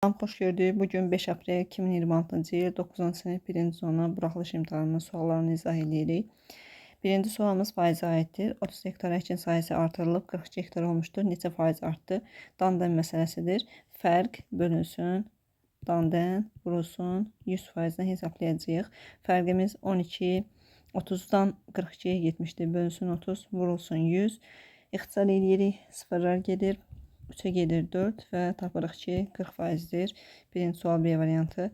Xoş gördük. Bugün 5 aprel 2026-cı il 9-cu sinif 1-ci zona buraxılış imtahanının suallarını izah edirik. Birinci sualımız faizə aiddir. 30 hektar əkin sahəsi artırılıb 42 hektar olmuşdur. Neçə faiz artdı? Dandan məsələsidir. Fərq bölünsün, dandan vurulsun 100%-dən hesablayacağıq. Fərqimiz 12, 30-dan 42-yə getmişdir. Bölünsün 30, vurulsun 100. İxtisar edirik, sıfırlar gedir. 3'e gelir 4 və tapırıq ki 40%'dir. Birinci sual B variantı.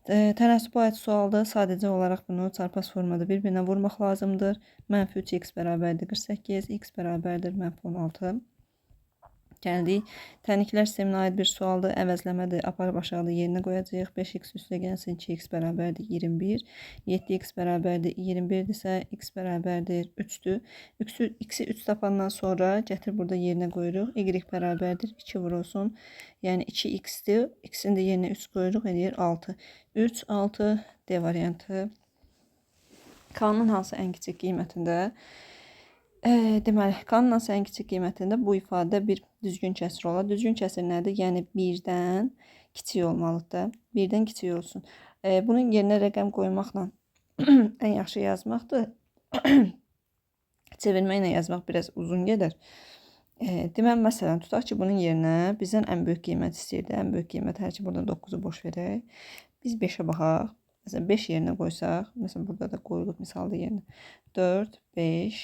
Tənasübə aid sualdır. Sadəcə olaraq bunu çarpaz formada bir-birinə vurmaq lazımdır. Mənfi 3x bərabərdir 48, x bərabərdir mənfi 16. Gəldik. Təniklər sisteminə aid bir sualdır. Əvəzləmədir. Aparıb aşağıda yerinə qoyacağıq. 5x üstə gəlsin 2x bərabərdir 21. 7x bərabərdir 21-dirsə x bərabərdir 3-dür. X-i 3 tapandan sonra gətir burada yerinə qoyuruq. Y bərabərdir 2 vurulsun. Yəni 2x-dir. X-in də yerinə 3 qoyuruq. Edir 6. 3, 6 D variantı. K-nın hansı ən kiçik qiymətində? Deməli, K-nın hansı ən kiçik qiymətində bu ifadə bir düzgün kəsir olar. Düzgün kəsir nədir? Yəni 1-dən kiçik olmalıdır. 1-dən kiçik olsun. Bunun yerinə rəqəm qoymaqla ən yaxşı yazmaqdır. Çevirməklə yazmaq biraz uzun gedər. Deməli, məsələn, tutaq ki, bunun yerinə bizdən ən böyük qiymət istəyirdi. Ən böyük qiymət hər ki, burada 9-u boş verək. Biz 5-ə baxaq. Məsələn, 5 yerinə qoysaq, məsələn, burada da qoyulub misalda yerinə 4, 5,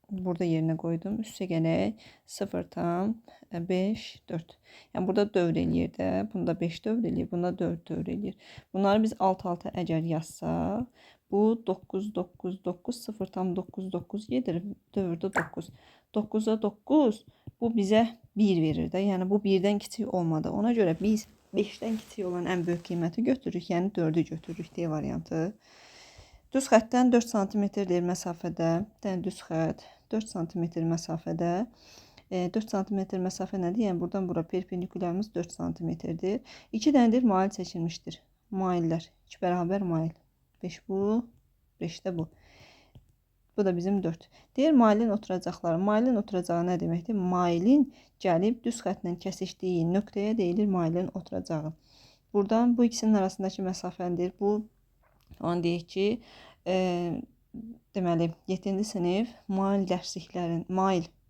burada yerinə qoydum. Üstə gələk 0,5, 4. Yəni burada dövr eləyir də. Bunda 5 dövr eləyir. Bunda 4 dövr eləyir. Bunları biz alt-alta əgər yazsaq, bu 9, 9, 9, 0,99 gedir. Dövrdə 9. 9'a 9 bu bizə 1 verir də. Yəni bu 1-dən kiçik olmadı. Ona görə biz 5-dən kiçik olan ən böyük qiyməti götürürük. Yəni 4'ü götürürük D variantı. Düz xəttdən 4 cm-dir məsafədə. Düz xətt 4 cm məsafədə. 4 cm məsafə nədir? Yəni buradan bura perpendikularımız 4 cm-dir. 2 dənədir mail çəkilmişdir. Maillər 2 bərabər mail. 5 bu, 5 də bu. Bu da bizim 4. Deyir mailin oturacaqları. Mailin oturacağı nə deməkdir? Mailin gəlib düz xəttlə kəsişdiyi nöqtəyə deyilir mailin oturacağı. Buradan bu ikisinin arasındakı məsafədir. Bu onu deyək ki, deməli 7-ci sinif mail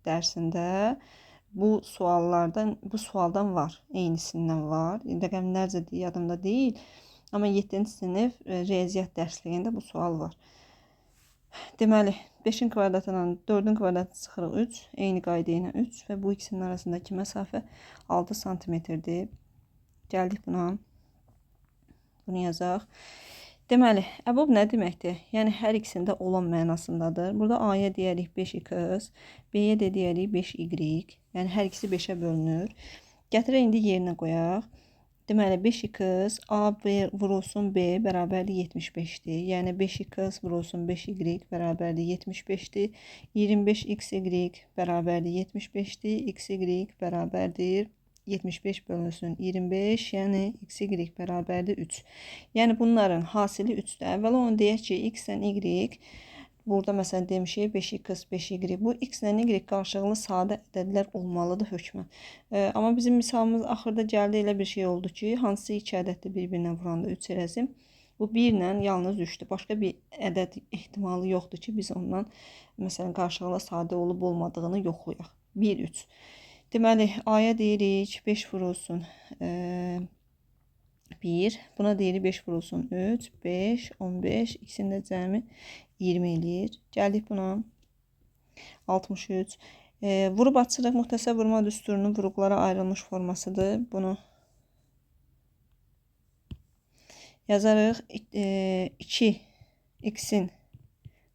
dərsində bu sualdan var. Eynisindən var. Rəqəmlərcə yadımda deyil. Amma 7-ci sinif riyaziyyat dərsliyində bu sual var. Deməli 5-in kvadratından 4-ün kvadratı çıxırıq 3. Eyni qayda ilə 3 və bu ikisinin arasındakı məsafə 6 cm-dir. Gəldik buna. Bunu yazaq. Deməli, əbab nə deməkdir? Yəni hər ikisində olan mənasındadır. Burada A-ya deyərik 5x, B-yə də deyərik 5y. Yəni hər ikisi 5-ə bölünür. Gətirək indi yerinə qoyaq. Deməli 5x A, B vurulsun B bərabərdir 75-dir. Yəni 5x vurulsun 5y bərabərdir 75-dir. 25xy bərabərdir 75-dir. Xy bərabərdir 75 bölünsün 25, yəni xy bərabərdir 3. Yəni bunların hasili 3-dür. Əvvəla onu deyək ki, x-lə y, burada məsələn demişik 5x, 5y. Bu x-lə y qarşılıqlı sadə ədədlər olmalıdır hökmən. Amma bizim misalımız axırda gəldi elə bir şey oldu ki, hansısa 2 ədəddə bir-birinə vuranda 3 eləsin. Bu 1 ilə yalnız 3-dür. Başqa bir ədəd ehtimalı yoxdur ki, biz ondan məsələn qarşılıqlı sadə olub olmadığını yoxlayaq. 1, 3. Deməli, A-ya deyirik 5 vurulsun 1. Buna deyirik 5 vurulsun 3, 5, 15. İkisini də cəmi 20 eləyir. Gəldik buna. 63. Vurub açırıq. Müxtəsər vurma düsturunun vuruqlara ayrılmış formasıdır. Bunu yazarıq. 2x'in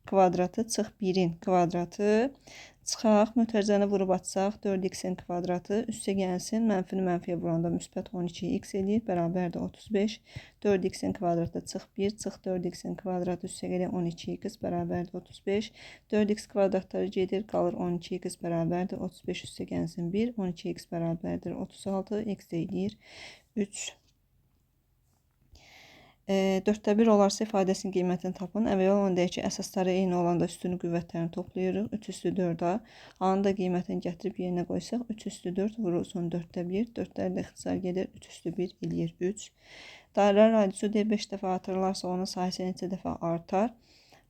kvadratı çıx 1'in kvadratı. Çıxaq, mötərizəni vurub açsaq 4x'in kvadratı üstə gəlsin. Mənfini mənfiyə vuranda müsbət 12x eləyir. Bərabərdir 35. 4x'in kvadratı çıx 1. Çıx 4x'in kvadratı üstə gəlir 12x bərabərdir 35. 4x kvadratları gedir. Qalır 12x bərabərdir 35 üstə gəlsin 1. 12x bərabərdir 36. X eləyir 3. Dörddə bir olarsa ifadəsinin qiymətini tapın. Əvvəl onu deyək ki, əsasları eyni olanda üstünün qüvvətlərini toplayırıq. 3 üstü 4-a. A-nın da qiymətini gətirib yerinə qoysaq, 3 üstü 4 vurulsun 4də 1. 4-lər də ixtisar gedir. 3 üstü 1 eləyir 3. Dairənin radiusu deyir 5 dəfə artırılarsa onun sahəsi neçə dəfə artar?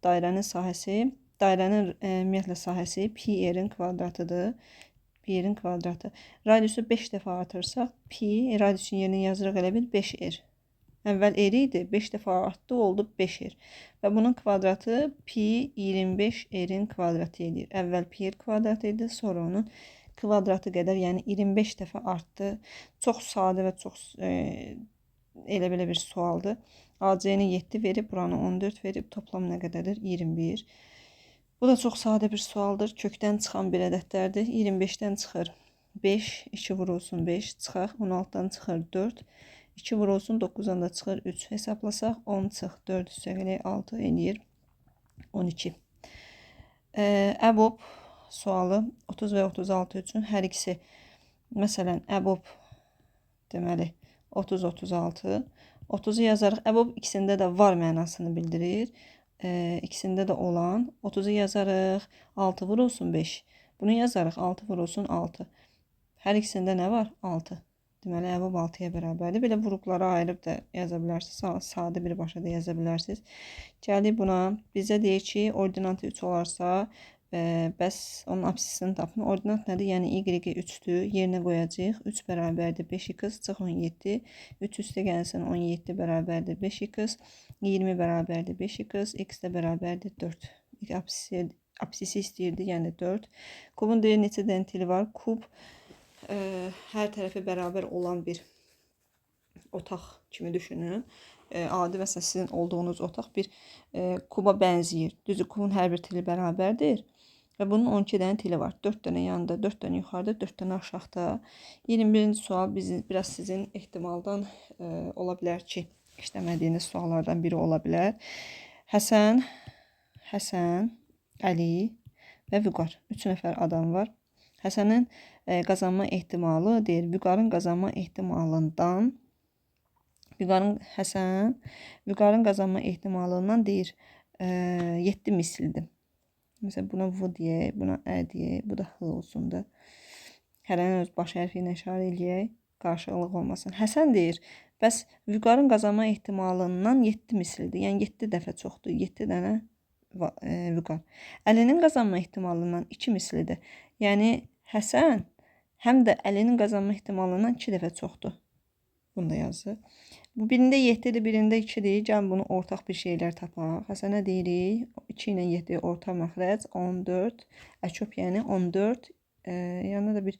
Dairənin sahəsi, dairənin ümumiyyətlə sahəsi pi r-in kvadratıdır. Pi r-in kvadratı. Radiusu 5 dəfə artırsaq, pi radiusun yerinə yazırıq elə bil 5r. Əvvəl r idi, 5 dəfə artdı, oldu 5r. Və bunun kvadratı pi 25 r-in kvadratı edir. Əvvəl pi r kvadratı idi, sonra onun kvadratı qədər, yəni 25 dəfə artdı. Çox sadə və çox elə belə bir sualdır. AC-ni 7 verib, buranı 14 verib, toplam nə qədərdir? 21. Bu da çox sadə bir sualdır. Kökdən çıxan bir ədədlərdir. 25-dən çıxır 5, 2 vurulsun 5, çıxaq. 16-dan çıxır 4. 2 vurulsun 9-dan da çıxır 3. Hesablasaq 10 çıx 4 üstəgələk 6 eləyir 12. EBOB sualı 30 və 36 üçün hər ikisi, məsələn, EBOB deməli 30-36. 30-u yazarıq. EBOB ikisində də var mənasını bildirir. İkisində də olan 30-u yazarıq. 6 vurulsun 5. Bunu yazarıq. 6 vurulsun 6. Hər ikisində nə var? 6. Deməli, EBOB 6-ya bərabərdir. Belə vurğulara ayırıb da yaza bilərsiniz. Sadə birbaşa da yaza bilərsiniz. Gəlir buna. Bizə deyir ki, ordinatı 3 olarsa, bəs onun absisini tapın. Ordinat nədir? Yəni, y-i 3-dür. Yerinə qoyacaq. 3 bərabərdir 5x, çıx 17. 3 üstə gəlsin 17 bərabərdir 5x. 20 bərabərdir 5x. X də bərabərdir 4. Absisi istəyirdi, yəni 4. Kubun deyir neçə dənə tili var? Kub hər tərəfi bərabər olan bir otaq kimi düşünün. Adi məsələn sizin olduğunuz otaq bir kuba bənzəyir. Düzdür, kubun hər bir tili bərabərdir. Və bunun 12 dənə tili var. 4 dənə yanında, 4 dənə yuxarıda, 4 dənə aşağıda. 21-ci sual biraz sizin ehtimaldan ola bilər ki, işləmədiyiniz suallardan biri ola bilər. Həsən, Əli və Vüqar. 3 nəfər adam var. Həsənin qazanma ehtimalı deyir, Vüqarın qazanma ehtimalından, Vüqarın qazanma ehtimalından deyir 7 misildir. Məsələn, buna V deyək, buna Ə deyək, bu da H olsun da. Hərənin öz baş hərfi ilə işarə eləyək, qarşılıq olmasın. Həsən deyir, bəs Vüqarın qazanma ehtimalından 7 misildir, yəni 7 dəfə çoxdur, 7 dənə Vüqar. Əlinin qazanma ehtimalından 2 mislidir, yəni Həsən həm də Əlinin qazanma ehtimalından 2 dəfə çoxdur. Bunu da yazır. Bu birində 7-dir, birində 2-dir. Gəlin bunu ortaq bir şeylər tapaq. Həsənə deyirik, 2 ilə 7 orta məxrəc 14. Əkop yəni 14. Yanına da bir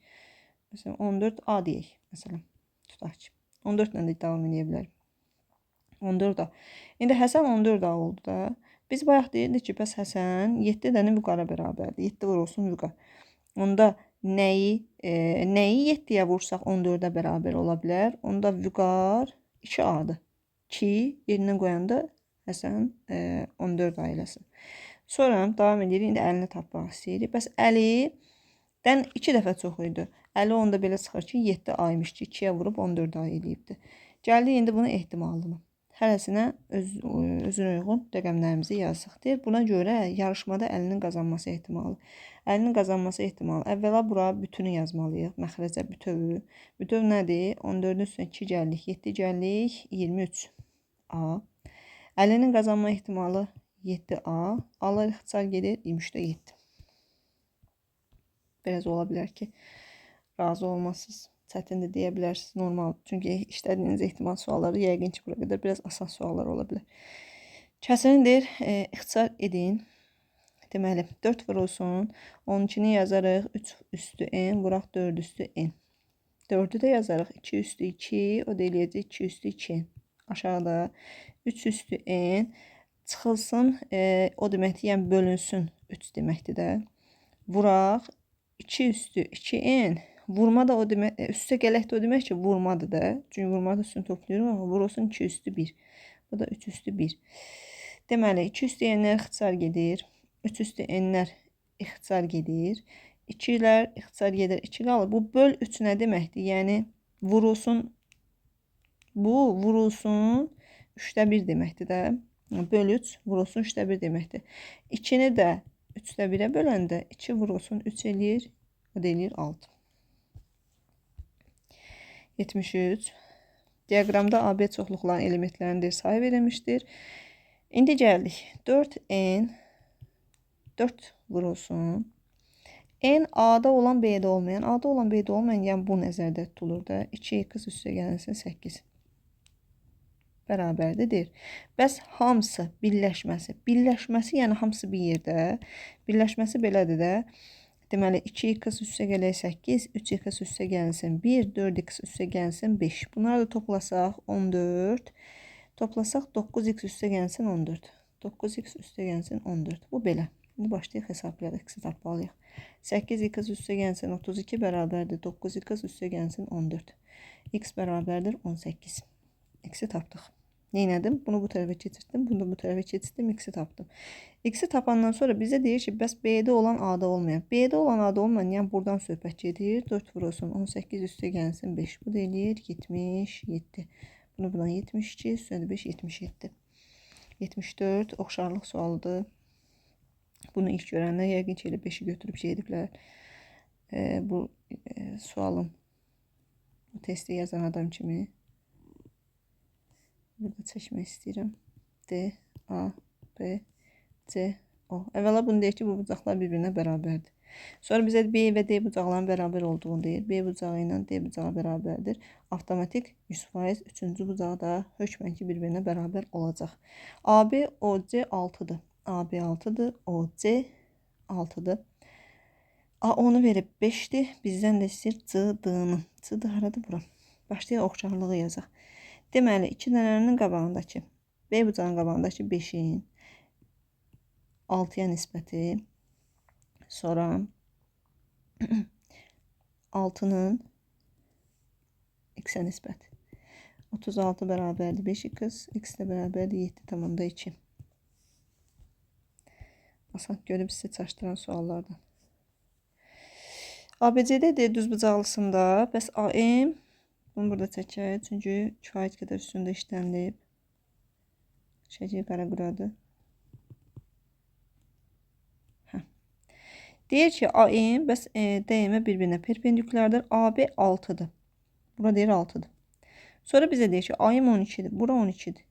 məsələn 14A deyək. Məsələn, tutaq ki. 14 ilə də davam edə bilər. 14A. İndi Həsən 14A oldu da. Biz bayaq deyirdik ki, bəs Həsən 7 dənə Vüqara bərabərdir. 7 vurulsun Vüqar. Onda nəyi 7-yə vursaq 14-ə bərabər ola bilər? Onda Vüqar 2A-dır. 2 yerinə qoyanda Həsən 14 ailəsin. Sonra davam edirik. İndi Əlini tapmaq istəyirik. Bəs Əlidən 2 dəfə çox idi. Əli onda belə çıxır ki, 7 aymış ki, 2-yə vurub 14 ay eləyibdir. Gəldik indi bunu ehtimallını. Hərəsinə özünə uyğun rəqəmlərimizi yazıq. Deyir, buna görə yarışmada Əlinin qazanması ehtimalı. Əlinin qazanması ehtimalı. Əvvəla bura bütünü yazmalıyıq. Məxrəcə bütövü. Bütöv nədir? 14-ün üstünə 2 gəldik, 7 gəldik, 23A. Əlinin qazanma ehtimalı 7A. A-lar ixtisar gedir, 23-də 7. Biraz ola bilər ki, razı olmasınız. Çətindir deyə bilərsiniz, normal. Çünki işlədiyiniz ehtimal sualları yəqin ki, bura qədər biraz asan suallar ola bilər. Kəsirini deyir, ixtisar edin. Deməli, 4 vurulsun, 12-ni yazarıq, 3 üstü n, vuraq 4 üstü n. 4-ü də yazarıq, 2 üstü 2, o da eləyəcək 2 üstü 2. Aşağıda 3 üstü n, çıxılsın, o deməkdir, yəni bölünsün 3 deməkdir də. Vuraq, 2 üstü 2n, vurma da o demək, üstə gələk də o demək ki, vurmadır da. Çünki vurma da üstünü toplayırıq, amma vurulsun 2 üstü 1. Bu da 3 üstü 1. Deməli, 2 üstü n-lər ixtisar gedir. 3 üstü n-lər ixtisar gedir. 2-lər ixtisar gedir. 2 qalır. Bu böl 3 nə deməkdir? Yəni, vurulsun, bu vurulsun 3'də 1 deməkdir də. Böl 3 vurulsun 3'də 1 deməkdir. 2-ni də 3'də 1'ə böləndə 2 vurulsun 3 eləyir. O da eləyir 6. 73. Diaqramda AB çoxluqların elementlərinin sayı verilmişdir. İndi gəldik. 4n 4 vurulsun. N A'da olan B'de olmayan, A'da olan B'de olmayan, yəni bu nəzərdə tutulur da. 2x üstə gəlsin 8. Bərabərdir. Bəs hamısı, birləşməsi. Birləşməsi, yəni hamısı bir yerdə. Birləşməsi belədir də. Deməli, 2x üstə gələk 8, 3x üstə gəlsin 1, 4x üstə gəlsin 5. Bunları da toplasaq 14. Toplasaq 9x üstə gəlsin 14. 9x üstə gəlsin 14. Bu belə. İndi başlayaq hesablayaq, x-i tapmalıyıq. 8x üstə gəlsin 32 bərabərdir. 9x üstə gəlsin 14. X bərabərdir 18. X-i tapdıq. Neynədim? Bunu bu tərəfə keçirtdim. Bunu da bu tərəfə keçirtdim. X-i tapdım. X-i tapandan sonra bizə deyir ki, bəs B-də olan A-da olmayan. B-də olan A-da olmayan, yəni buradan söhbət gedir. 4 vurulsun 18 üstə gəlsin 5. Bu da eləyir 77. Bunu buradan 72, üstə 5, 77. 74 oxşarlıq sualıdır. Bunu ilk görənlər yəqin ki, elə 5'i götürüb ediblər. Bu sualın bu testi yazan adam kimi burada çəkmək istəyirəm. D, A, B, C, O. Əvvəla bunu deyir ki, bu bucaqlar bir-birinə bərabərdir. Sonra bizə B və D bucaqların bərabər olduğunu deyir. B bucağı ilə D bucağı bərabərdir. Avtomatik 100%. Üçüncü bucağı da hökmən ki, bir-birinə bərabər olacaq. AB, OC 6'dır. AB 6'dır. OC 6'dır. A onu verib 5'dir. Bizdən də istəyir CD-nı. CD haradır bura? Başlayaq oxşarlığı yazaq. Deməli, 2 dənənin qabağındakı, B bucağının qabağındakı 5'in 6'ya nisbəti, sonra 6'nın x-ə nisbəti. 36 bərabərdir 5x, x də bərabərdir 7,2. Asan görüb sizə çaşdıran suallardan. ABC'də düz bucaqlısında, bəs AM, bunu burada çəkək, çünki kifayət qədər üstündə işlənilib. Şəkil qara quradır. Deyir ki, AM, bəs DM bir-birinə perpendikulardır. AB 6'dır. Bura deyir 6'dır. Sonra bizə deyir ki, AM 12'dir. Bura 12'dir.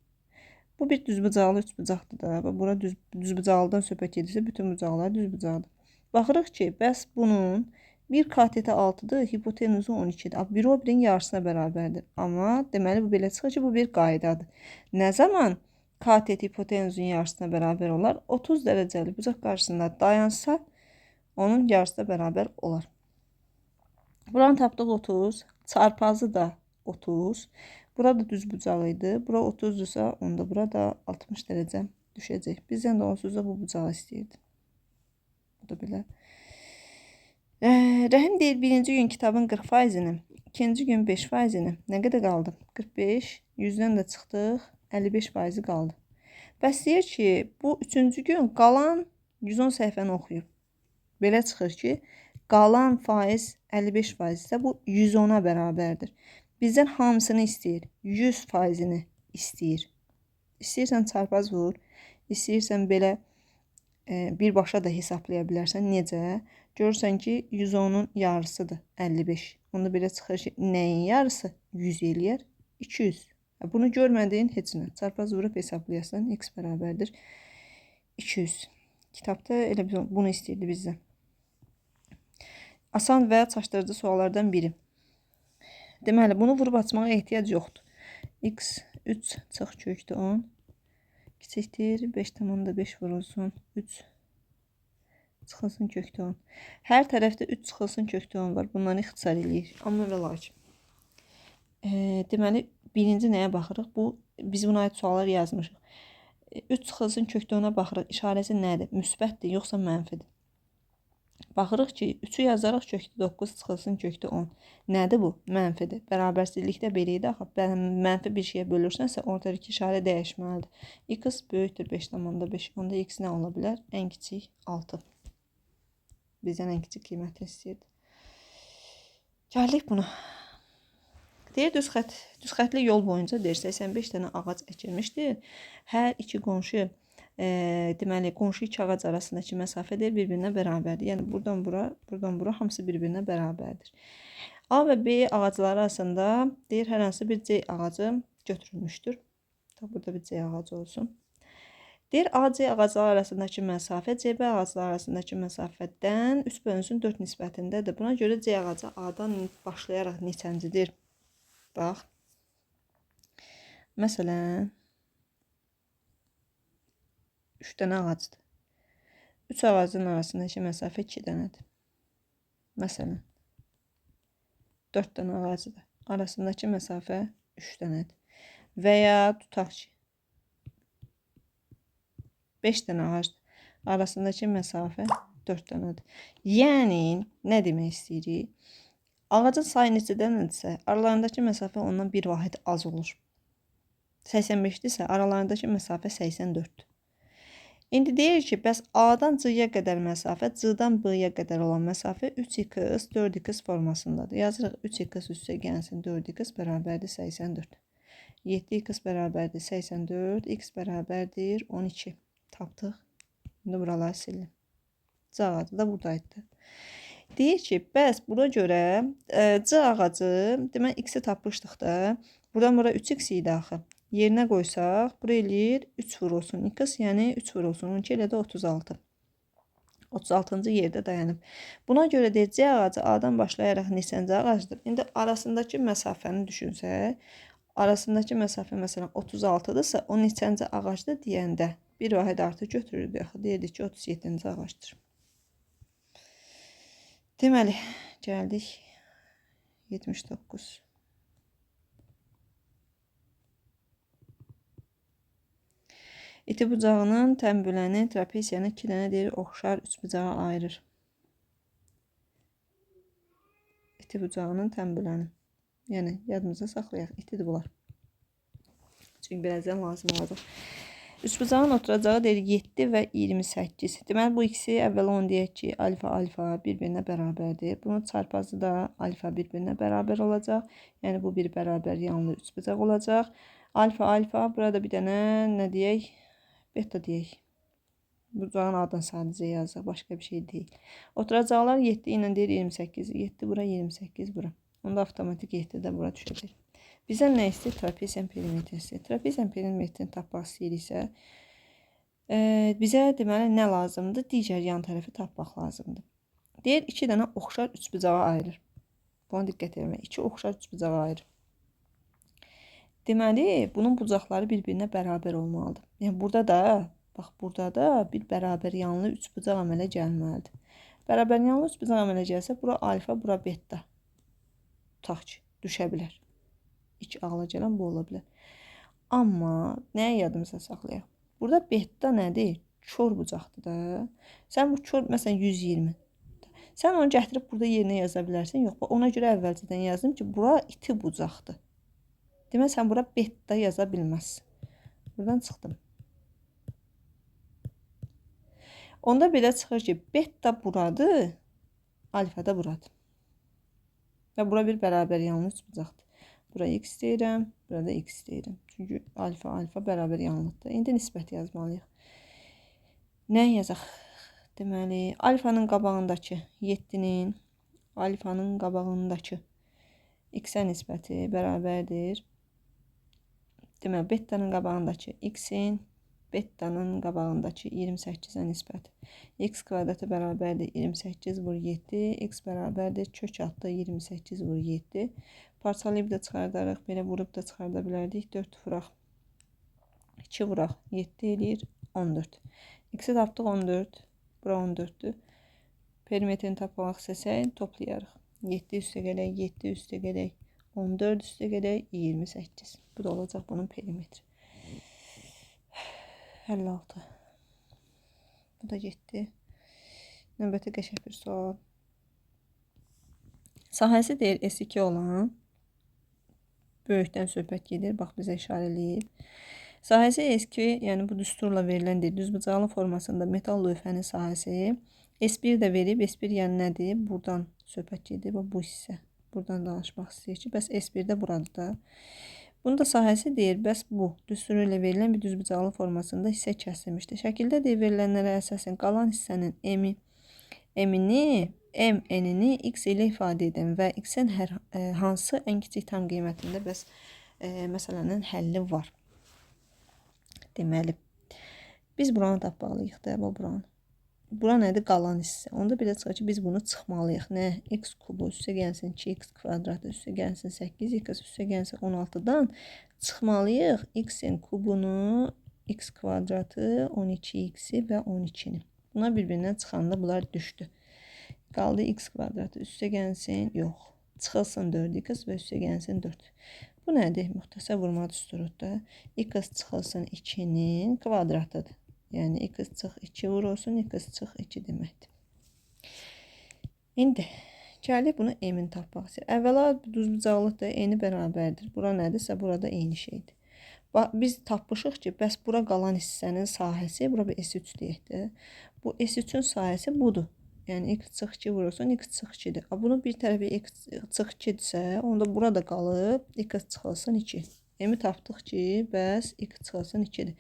Bu bir düzbucaqlı üçbucaqdır da. Bura düzbucaqlıdan söhbət edirsə, bütün bucaqlar düzbucaqdır. Baxırıq ki, bəs bunun bir kateti 6'dır, hipotenuzu 12'dir. Bir o birin yarısına bərabərdir. Amma deməli bu belə çıxır ki, bu bir qaydadır. Nə zaman katet hipotenuzun yarısına bərabər olar? 30 dərəcəli bucaq qarşısında dayansa, onun yarısı da bərabər olar. Buranı tapdıq 30, çarpazı da 30. Burada düz bucağı idi. Bura 30'dursa, onda burada 60 dərəcə düşəcək. Bizdən də onsuz da bu bucağı istəyirdi. Bu da belə. Rəhim deyir, birinci gün kitabın 40%-ni, ikinci gün 5%-ni. Nə qədər qaldı? 45, 100-dən də çıxdıq, 55% qaldı. Bəs deyir ki, bu üçüncü gün qalan 110 səhifəni oxuyub. Belə çıxır ki, qalan faiz 55% isə bu 110'a bərabərdir. Bizdən hamısını istəyir. 100%-ni istəyir. İstəyirsən çarpaz vur. İstəyirsən belə birbaşa da hesablaya bilərsən. Necə? Görürsən ki, 110'un yarısıdır 55. Onda belə çıxır ki, nəyin yarısı? 100 eləyər. 200. Bunu görmədiyin heç nə. Çarpaz vurub hesablayasan. X bərabərdir 200. Kitabda elə bunu istəyirdi bizdən. Asan və çaşdırıcı suallardan biri. Deməli, bunu vurub açmağa ehtiyac yoxdur. X 3 çıx kökdə 10. Kiçikdir. 5,5 vurulsun. 3 çıxılsın kökdə 10. Hər tərəfdə 3 çıxılsın kökdə 10 var. Bunları ixtisar eləyir. Amma və lakin. Deməli, birinci nəyə baxırıq? Biz buna aid suallar yazmışıq. 3 çıxılsın kökdə 10'a baxırıq. İşarəsi nədir? Müsbətdir, yoxsa mənfidir? Baxırıq ki, 3'ü yazaraq kökdə 9 çıxılsın kökdə 10. Nədir bu? Mənfidir. Bərabərsizlikdə belə idi. Mənfi bir şeyə bölürsənsə, oradakı işarə dəyişməlidir. X böyükdür 5,5. Onda x nə ola bilər? Ən kiçik 6. Bizdən ən kiçik qiymətini istəyirdi. Gəldik buna. Deyir düz xətli yol boyunca deyir 85 dənə ağac əkilmişdir. Hər iki qonşu deməli qonşu iki ağac arasındakı məsafə deyir bir-birinə bərabərdir. Yəni buradan bura hamısı bir-birinə bərabərdir. A və B ağacları arasında deyir hər hansı bir C ağacı götürülmüşdür. Burada bir C ağacı olsun. Deyir AC ağaclar arasındakı məsafə CB ağaclar arasındakı məsafədən 3/4 nisbətindədir. Buna görə C ağacı A'dan başlayaraq neçəncidir? Bax. Məsələn 3 dənə ağacdır. 3 ağacın arasındakı məsafə 2 dənədir. Məsələn 4 dənə ağacdır. Arasındakı məsafə 3 dənədir. Və ya tutaq ki 5 dənə ağac arasındakı məsafə 4 dənədir. Yəni, nə demək istəyirik? Ağacın sayı neçədəndirsə, aralarındakı məsafə ondan bir vahid az olur. 85-dirsə, aralarındakı məsafə 84-dür. İndi deyir ki, bəs A'dan C-yə qədər məsafə, C-dan B-yə qədər olan məsafə 3x, 4x formasındadır. Yazırıq 3x üstə gəlsin 4x bərabərdir 84. 7x bərabərdir 84, x bərabərdir 12. Tapdıq. İndi buraları silim. C ağacı da buradaydı. Deyir ki, bəs buna görə C ağacı, demək x-i tapmışdıq da. Buradan bura 3x idi axı. Yerinə qoysaq, bura eləyir 3 vurulsun x, yəni 3 vurulsun 12 elə də 36. 36-cı yerdə dayanıb. Buna görə deyir C ağacı A-dan başlayaraq neçənci ağacdır? İndi arasındakı məsafəni düşünsək, arasındakı məsafə məsələn 36-dırsa, o neçənci ağacdır deyəndə bir vahid artı götürürdük. Axı deyirdik ki, 37-ci ağacdır. Deməli, gəldik 79. İti bucağının tənbüləni trapesiyanı 2 dənə deyir, oxşar 3 bucağa ayırır. İti bucağının tənbüləni. Yəni, yadımıza saxlayaq. İtidir bunlar. Çünki birazdan lazım olacaq. Üçbucağın oturacağı deyir 7 və 28. Deməli, bu ikisi əvvəl 10 deyək ki, alfa bir-birinə bərabərdir. Bunun çarpazı da alfa bir-birinə bərabər olacaq. Yəni, bu bir bərabər yanlı üçbucaq olacaq. Alfa, burada bir dənə nə deyək? Beta deyək. Bucağın adını sadəcə yazaq, başqa bir şey deyil. Oturacaqlar 7 ilə deyir 28. 7 bura, 28 bura. Onda avtomatik 7 də bura düşəcək. Bizə nə istəyir? Trapesiyan perimetri istəyir. Trapesiyan perimetrini tapmaq istəyiriksə, bizə deməli nə lazımdır? Digər yan tərəfi tapmaq lazımdır. Deyir, 2 dənə oxşar üçbucağa ayırır. Buna diqqət etmək. 2 oxşar üçbucağa ayırır. Deməli, bunun bucaqları bir-birinə bərabər olmalıdır. Yəni, burada da, bax, burada da bir bərabər yanlı üçbucaq əmələ gəlməlidir. Bərabər yanlı üçbucaq əmələ gəlsə, bura alfa, bura beta. Tutaq ki, düşə bilər. 2 ağla gələn bu ola bilər. Amma nəyə yadımıza saxlayaq? Burada beta nədir? Kör bucaqdır da. Sən bu kör, məsələn, 120. Sən onu gətirib burada yerinə yaza bilərsən. Yox, ona görə əvvəlcədən yazdım ki, bura iti bucaqdır. Demək, sən bura beta yaza bilməzsən. Buradan çıxdım. Onda belə çıxır ki, beta buradır, alfa da buradır. Və bura bir bərabər yanlı üçbucaqdır. Bura x deyirəm, burada x deyirəm. Çünki alfa bərabər yanlıqdır. İndi nisbət yazmalıyıq. Nə yazaq? Deməli, alfanın qabağındakı 7-nin, alfanın qabağındakı x-ə nisbəti bərabərdir. Deməli, betanın qabağındakı x-in, betanın qabağındakı 28-ə nisbəti. X kvadratı bərabərdir 28 vur 7, x bərabərdir kök altda 28 vur 7. Parçalayıb da çıxardarıq, belə vurub da çıxarda bilərdik. 4 vuraq, 2 vuraq, 7 eləyir 14. X-i tapdıq 14, bura 14-dür. Perimetrini tapmaq istəsək, toplayarıq. 7 üstə gələk, 7 üstə gələk, 14 üstə gələk, 28. Bu da olacaq bunun perimetri. 56. Bu da getdi. Növbəti qəşəng bir sual. Sahəsi deyir S2 olan böyükdən söhbət gedir. Bax, bizə işarə eləyib. Sahəsi S2, yəni bu düsturla verilən deyir. Düzbucaqlı formasında metal lövhənin sahəsi. S1 də verib. S1 yəni nədir? Buradan söhbət gedir. Bu hissə. Buradan danışmaq istəyir ki, bəs S1 də buradır da. Bunun da sahəsi deyir, bəs bu düstur ilə verilən bir düzbucaqlı formasında hissə kəsilmişdir. Şəkildə deyir, verilənlərə əsasən qalan hissənin m-ni x ilə ifadə edən və x-in hansı ən kiçik tam qiymətində bəs məsələnin həlli var. Deməli, biz buranı tapmalıyıq da, buranı. Bura nədir? Qalan hissə. Onda belə çıxır ki, biz bunu çıxmalıyıq. Nə? X kubu üstə gəlsin 2x kvadratı üstə gəlsin 8x üstə gəlsin 16-dan çıxmalıyıq. X-in kubunu, x kvadratı, 12x-i və 12-ni. Bunlar bir-birindən çıxanda bunlar düşdü. Qaldı x kvadratı üstə gəlsin, yox. Çıxılsın 4x və üstə gəlsin 4. Bu nədir? Müxtəsər vurma düsturudur. X çıxılsın 2-nin kvadratıdır. Yəni x çıx 2 vurulsun, x çıx 2 deməkdir. İndi gəlib bunu m-in tapmaq istəyir. Əvvəla düzbucaqlıqdır, eni bərabərdir. Bura nədirsə, burada eyni şeydir. Biz tapmışıq ki, bəs bura qalan hissənin sahəsi, bura bir S3 deyək də. Bu S3-ün sahəsi budur. Yəni x çıx 2 vurulsun, x çıx 2-dir. Bunun bir tərəfi x çıx 2-dirsə, onda burada qalıb x çıxılsın 2. M-i tapdıq ki, bəs x çıxılsın 2-dir.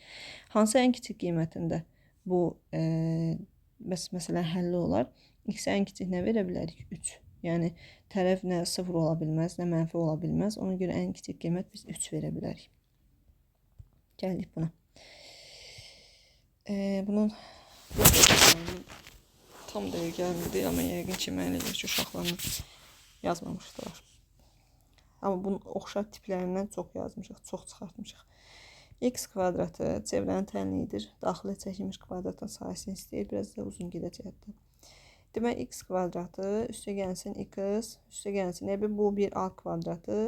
Hansı ən kiçik qiymətində bu bəs məsələn həlli olar? X-ə ən kiçik nə verə bilərik? 3. Yəni tərəf nə 0 ola bilməz, nə mənfi ola bilməz. Ona görə ən kiçik qiymət biz 3 verə bilərik. Gəldik buna. Bunun tam da gəlmədi, amma yəqin ki, mənə elə ki, uşaqlarını yazmamışdılar. Amma bunun oxşar tiplərindən çox yazmışıq, çox çıxartmışıq. X kvadratı çevrənin tənliyidir. Daxilə çəkilmiş kvadratın sahəsini istəyir. Biraz da uzun gedəcəkdir. Demək, x kvadratı üstə gəlsin x, üstə gəlsin. Bu bir a kvadratı.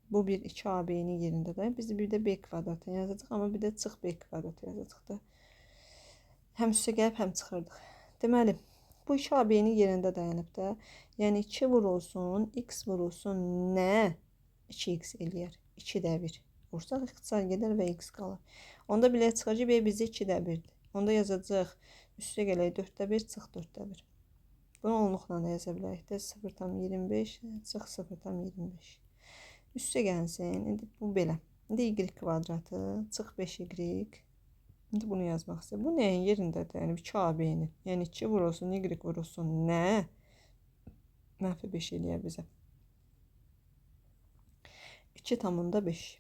Bu bir 2ab-nin yerindədir. Biz bir də b kvadratını yazacaq, amma bir də çıx b kvadratı yazacaq da. Həm üstə gəlib, həm çıxırdıq. Deməli, bu 2ab-nin yerində dayanıb da. Yəni 2 vurulsun, x vurulsun, nə? 2x eləyər. 2-də 1. Vursaq, ixtisar gedər və x qalır. Onda belə çıxır ki, b bizə 2-də 1-dir. Onda yazacaq, üstə gələk 4-də 1, çıx 4-də 1. Bunu onluqla da yaza bilərik də. 0,25, çıx 0,25. Üstə gəlsin. İndi bu belə. İndi y kvadratı, çıx 5y. İndi bunu yazmaq istəyir. Bu nəyin yerindədir? Yəni 2ab-nin. Yəni 2 vurulsun, y vurulsun, nə? Mənfi 5 eləyər bizə. 2,5.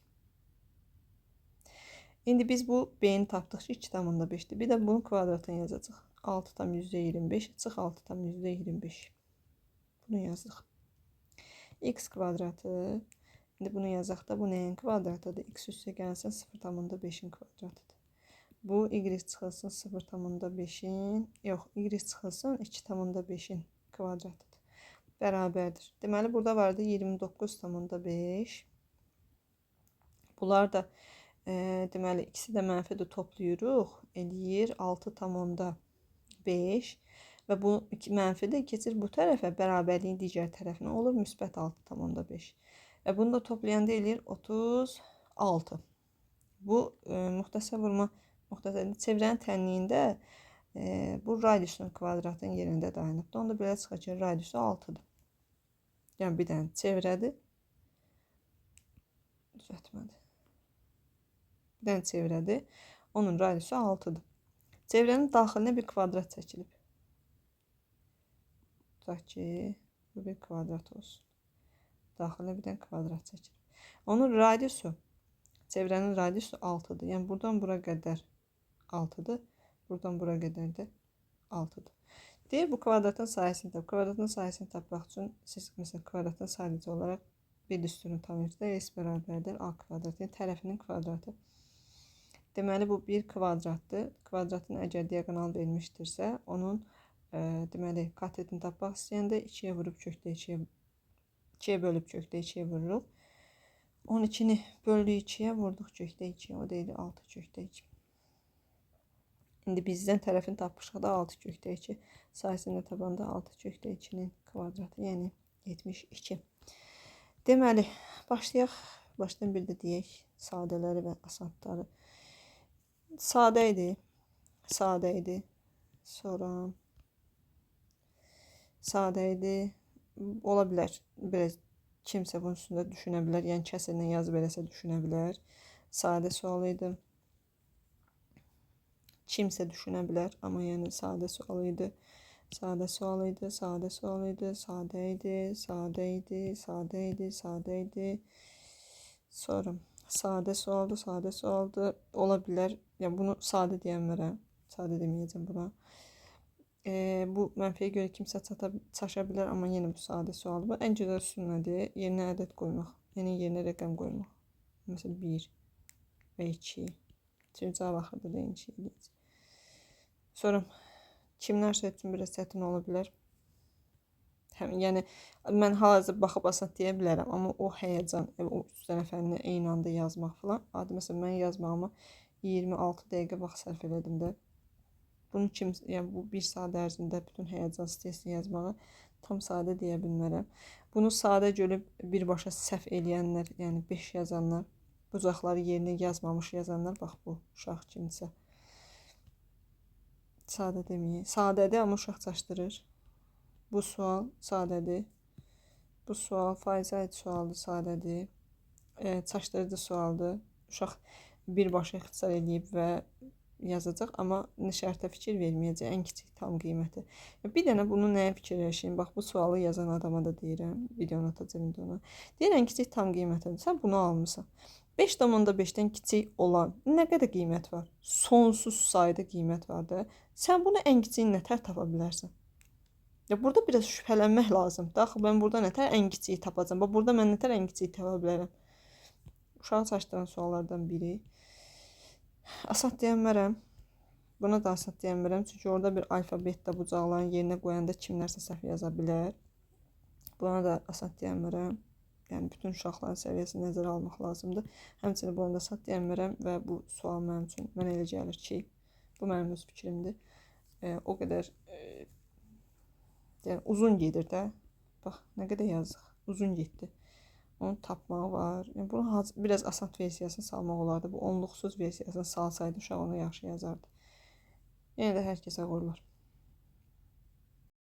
İndi biz bu b-ni tapdıq ki, 2,5-dir. Bir də bunun kvadratını yazacaq. 6,25, çıx 6,25. Bunu yazdıq. X kvadratı. İndi bunu yazaq da bu nəyin kvadratıdır? X üstə gəlsin 0,5-in kvadratıdır. Bu y çıxılsın 0,5-in, yox, y çıxılsın 2,5-in kvadratıdır. Bərabərdir. Deməli, burada vardı 29,5. Bunlar da deməli, ikisi də mənfidir, toplayırıq. Eləyir 6,5 və bu mənfidir, keçir bu tərəfə, bərabərliyin digər tərəfinə olur, müsbət 6,5. Və bunu da toplayanda eləyir 36. Bu müxtəsər vurma, çevrənin tənliyində bu radiusun kvadratın yerində dayanıbdır. Onda belə çıxır ki, radiusu 6-dır. Yəni bir dənə çevrədir. Düzəltmədi. Bir dənə çevrədir. Onun radiusu 6-dır. Çevrənin daxilinə bir kvadrat çəkilib. Tutaq ki, bu bir kvadrat olsun. Daxilinə bir dənə kvadrat çəkilib. Onun radiusu, çevrənin radiusu 6-dır. Yəni buradan bura qədər 6-dır. Buradan bura qədər də 6-dır. Deyir, bu kvadratın sayəsini tap. Kvadratın sayəsini tapmaq üçün siz məsələn kvadratın sadəcə olaraq bir düsturunu tanıyırsınız. S bərabərdir a kvadrat, yəni tərəfinin kvadratı. Deməli, bu bir kvadratdır. Kvadratın əgər diaqonal vermişdirsə, onun deməli, katetini tapmaq istəyəndə 2-yə vurub kökdə 2-yə bölüb kökdə 2-yə vururuq. 12-ni böldük 2-yə, vurduq kökdə 2-yə. O deyil 6 kökdə 2. İndi bizdən tərəfini tapmışıq da 6 kökdə 2. Sayəsində tabanda 6 kökdə 2-nin kvadratı, yəni 72. Deməli, başlayaq. Başdan bir də deyək sadələri və asanları. Sadə idi. Sonra Sadə idi. Ola bilər, belə kimsə bunun üstündə düşünə bilər. Yəni kəsrlə yazıb eləsə düşünə bilər. Sadə sual idi. Kimsə düşünə bilər, amma yəni sadə sual idi. Sadə sual idi, sadə sual idi, sadə idi, sadə idi, sadə idi, sadə idi. Sonra sadə sualdı, sadə sualdı. Ola bilər, yəni bunu sadə deyənlərə, sadə deməyəcəm buna. Bu mənfiyə görə kimsə çaşa bilər, amma yenə bu sadə sualdır. Bu ən gözəl üsul nədir? Yerinə ədəd qoymaq, yəni yerinə rəqəm qoymaq. Məsələn 1 və 2. Çünki cavab axırda da eyni şey eləyəcək. Sonra kimlərsə üçün biraz çətin ola bilər. Yəni mən hal-hazırda baxıb asan deyə bilərəm, amma o həyəcan, o 3 nəfərini eyni anda yazmaq falan. Adi məsələn mən yazmağıma 26 dəqiqə vaxt sərf elədim də. Bunu yəni bu 1 saat ərzində bütün həyəcan stressini yazmağa tam sadə deyə bilmərəm. Bunu sadə görüb birbaşa səhv eləyənlər, yəni 5 yazanlar, bucaqları yerinə yazmamış yazanlar, bax bu uşaq kimsə. Sadə deməyək. Sadədir, amma uşaq çaşdırır. Bu sual sadədir. Bu sual faizə aid sualdır, sadədir. Çaşdırıcı sualdır. Uşaq birbaşa ixtisar eləyib və yazacaq, amma şərtə fikir verməyəcək, ən kiçik tam qiyməti. Bir dənə bunu nəyə fikirləşin? Bax, bu sualı yazan adama da deyirəm, videonu atacağım indi ona. Deyirəm kiçik tam qiymətidir, sən bunu almısan. 5,5-dən kiçik olan nə qədər qiymət var? Sonsuz sayda qiymət var da. Sən bunu ən kiçik nətər tapa bilərsən? Ya burada biraz şübhələnmək lazımdır. Axı mən burada nətər ən kiçiyi tapacağam? Bax, burada mən nətər ən kiçiyi tapa bilərəm? Uşağı çaşdıran suallardan biri. Asad deyənmərəm. Buna da asad deyənmərəm. Çünki orada bir alfabet də bucaqların yerinə qoyanda kimlərsə səhv yaza bilər. Buna da asad deyənmərəm. Yəni bütün uşaqların səviyyəsini nəzərə almaq lazımdır. Həmçinin buna da asad deyənmərəm və bu sual mənim üçün mənə elə gəlir ki, bu mənim öz fikrimdir. O qədər yəni uzun gedir də. Bax, nə qədər yazıq. Uzun getdi. Onu tapmaq var. Yəni bunu biraz asad versiyasını salmaq olardı. Bu onluqsuz versiyasını salsaydı uşaq onu yaxşı yazardı. Yenə də hər kəsə uğurlar.